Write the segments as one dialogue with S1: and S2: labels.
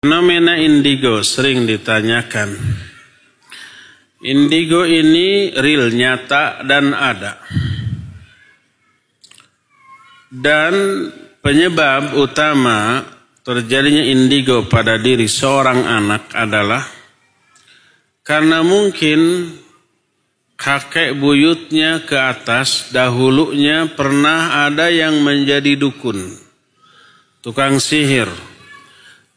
S1: Fenomena indigo sering ditanyakan. Indigo ini real, nyata, dan ada. Dan penyebab utama terjadinya indigo pada diri seorang anak adalah karena mungkin kakek buyutnya ke atas dahulunya pernah ada yang menjadi dukun, tukang sihir,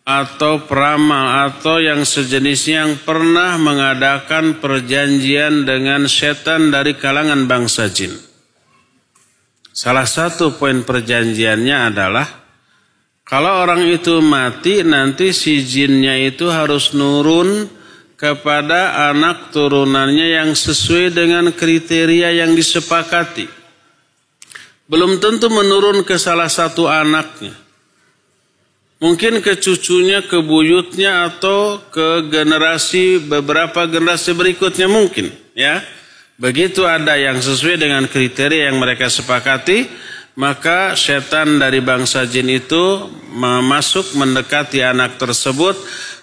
S1: atau peramal atau yang sejenisnya yang pernah mengadakan perjanjian dengan setan dari kalangan bangsa jin. Salah satu poin perjanjiannya adalah kalau orang itu mati nanti si jinnya itu harus nurun kepada anak turunannya yang sesuai dengan kriteria yang disepakati. Belum tentu menurun ke salah satu anaknya. Mungkin ke cucunya, ke buyutnya, atau ke beberapa generasi berikutnya mungkin. Ya, begitu ada yang sesuai dengan kriteria yang mereka sepakati, maka setan dari bangsa jin itu masuk mendekati anak tersebut,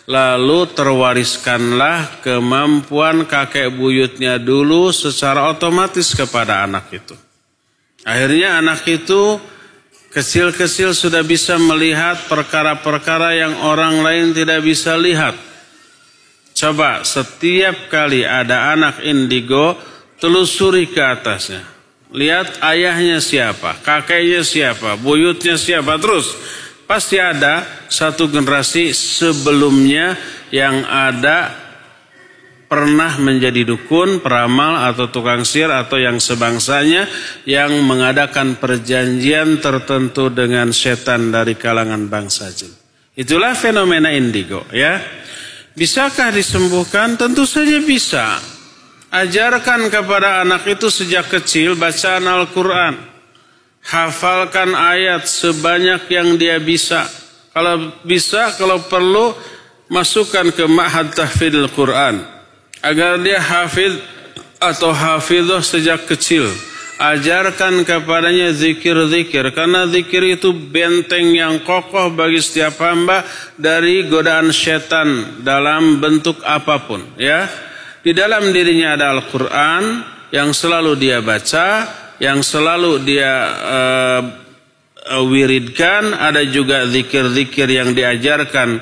S1: lalu terwariskanlah kemampuan kakek buyutnya dulu secara otomatis kepada anak itu. Akhirnya anak itu kecil-kecil sudah bisa melihat perkara-perkara yang orang lain tidak bisa lihat. Coba setiap kali ada anak indigo, telusuri ke atasnya. Lihat ayahnya siapa, kakeknya siapa, buyutnya siapa. Terus pasti ada satu generasi sebelumnya yang ada pernah menjadi dukun, peramal, atau tukang sihir, atau yang sebangsanya yang mengadakan perjanjian tertentu dengan setan dari kalangan bangsa jin. Itulah fenomena indigo, ya. Bisakah disembuhkan? Tentu saja bisa. Ajarkan kepada anak itu sejak kecil bacaan Al-Quran. Hafalkan ayat sebanyak yang dia bisa. Kalau bisa, kalau perlu, masukkan ke ma'had tahfidz Quran. Agar dia hafid atau hafidhah sejak kecil. Ajarkan kepadanya zikir-zikir. Karena zikir itu benteng yang kokoh bagi setiap hamba dari godaan setan dalam bentuk apapun. Ya, di dalam dirinya ada Al-Quran yang selalu dia baca, yang selalu dia wiridkan. Ada juga zikir-zikir yang diajarkan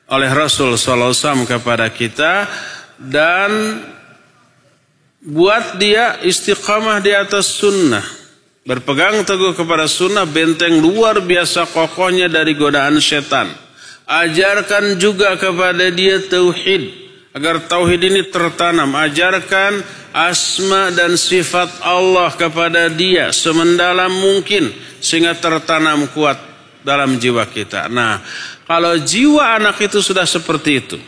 S1: oleh Rasul SAW kepada kita. Dan buat dia istiqamah di atas sunnah. Berpegang teguh kepada sunnah, benteng luar biasa kokohnya dari godaan setan. Ajarkan juga kepada dia tauhid, agar tauhid ini tertanam. Ajarkan asma dan sifat Allah kepada dia semendalam mungkin, sehingga tertanam kuat dalam jiwa kita. Nah, kalau jiwa anak itu sudah seperti itu,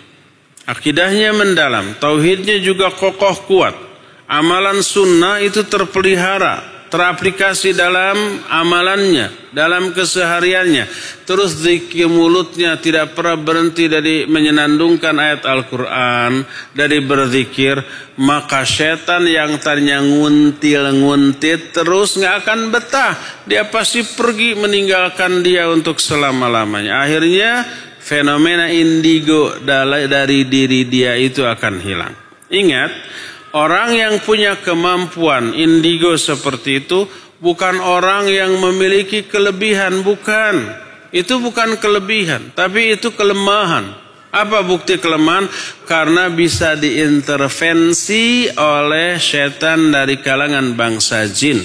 S1: akidahnya mendalam, tauhidnya juga kokoh kuat, amalan sunnah itu terpelihara, teraplikasi dalam amalannya, dalam kesehariannya. Terus zikir mulutnya tidak pernah berhenti dari menyenandungkan ayat Al-Quran, dari berzikir, maka setan yang tadinya nguntil-nguntit terus nggak akan betah. Dia pasti pergi meninggalkan dia untuk selama-lamanya. Akhirnya fenomena indigo dari diri dia itu akan hilang. Ingat, orang yang punya kemampuan indigo seperti itu bukan orang yang memiliki kelebihan, bukan. Itu bukan kelebihan, tapi itu kelemahan. Apa bukti kelemahan? Karena bisa diintervensi oleh setan dari kalangan bangsa jin.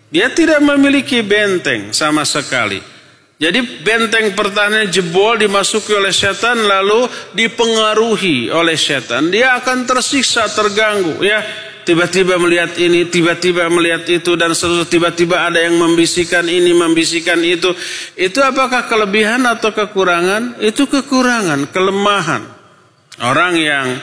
S1: Dia tidak memiliki benteng sama sekali. Jadi benteng pertahanan jebol, dimasuki oleh setan, lalu dipengaruhi oleh setan. Dia akan tersiksa, terganggu, ya. Tiba-tiba melihat ini, tiba-tiba melihat itu, dan seterusnya. Tiba-tiba ada yang membisikkan ini, membisikkan itu. Itu apakah kelebihan atau kekurangan? Itu kekurangan, kelemahan. Orang yang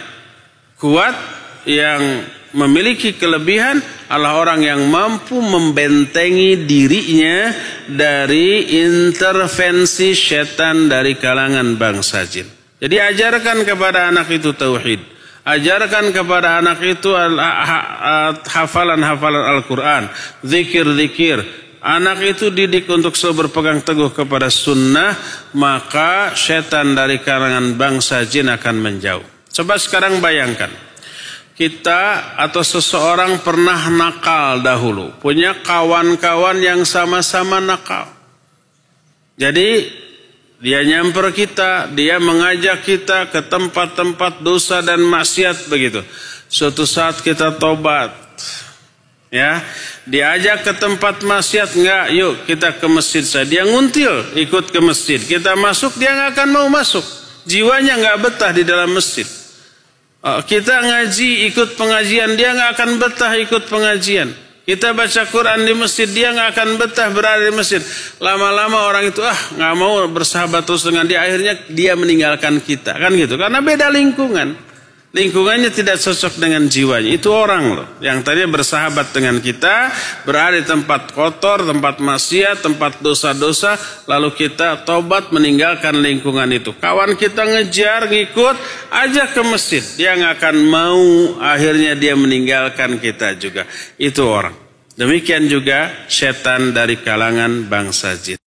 S1: kuat, yang memiliki kelebihan adalah orang yang mampu membentengi dirinya dari intervensi setan dari kalangan bangsa jin. Jadi ajarkan kepada anak itu tauhid. Ajarkan kepada anak itu hafalan-hafalan Al-Quran, zikir-zikir, anak itu didik untuk selalu berpegang teguh kepada sunnah, maka setan dari kalangan bangsa jin akan menjauh. Coba sekarang bayangkan, kita atau seseorang pernah nakal dahulu, punya kawan-kawan yang sama-sama nakal. Jadi dia nyamper kita, dia mengajak kita ke tempat-tempat dosa dan maksiat begitu. Suatu saat kita tobat, ya, diajak ke tempat maksiat, enggak, yuk kita ke masjid saja. Dia nguntil, ikut ke masjid. Kita masuk, dia nggak akan mau masuk. Jiwanya nggak betah di dalam masjid. Kita ngaji, ikut pengajian, dia nggak akan betah ikut pengajian. Kita baca Quran di masjid, dia nggak akan betah berada di masjid. Lama-lama orang itu nggak mau bersahabat terus dengan dia, akhirnya dia meninggalkan kita, kan gitu. Karena beda lingkungannya tidak cocok dengan jiwanya. Itu orang loh, yang tadinya bersahabat dengan kita, berada di tempat kotor, tempat maksiat, tempat dosa-dosa, lalu kita tobat meninggalkan lingkungan itu. Kawan kita ngejar, ngikut, ajak ke masjid, dia nggak akan mau, akhirnya dia meninggalkan kita juga. Itu orang. Demikian juga setan dari kalangan bangsa jin.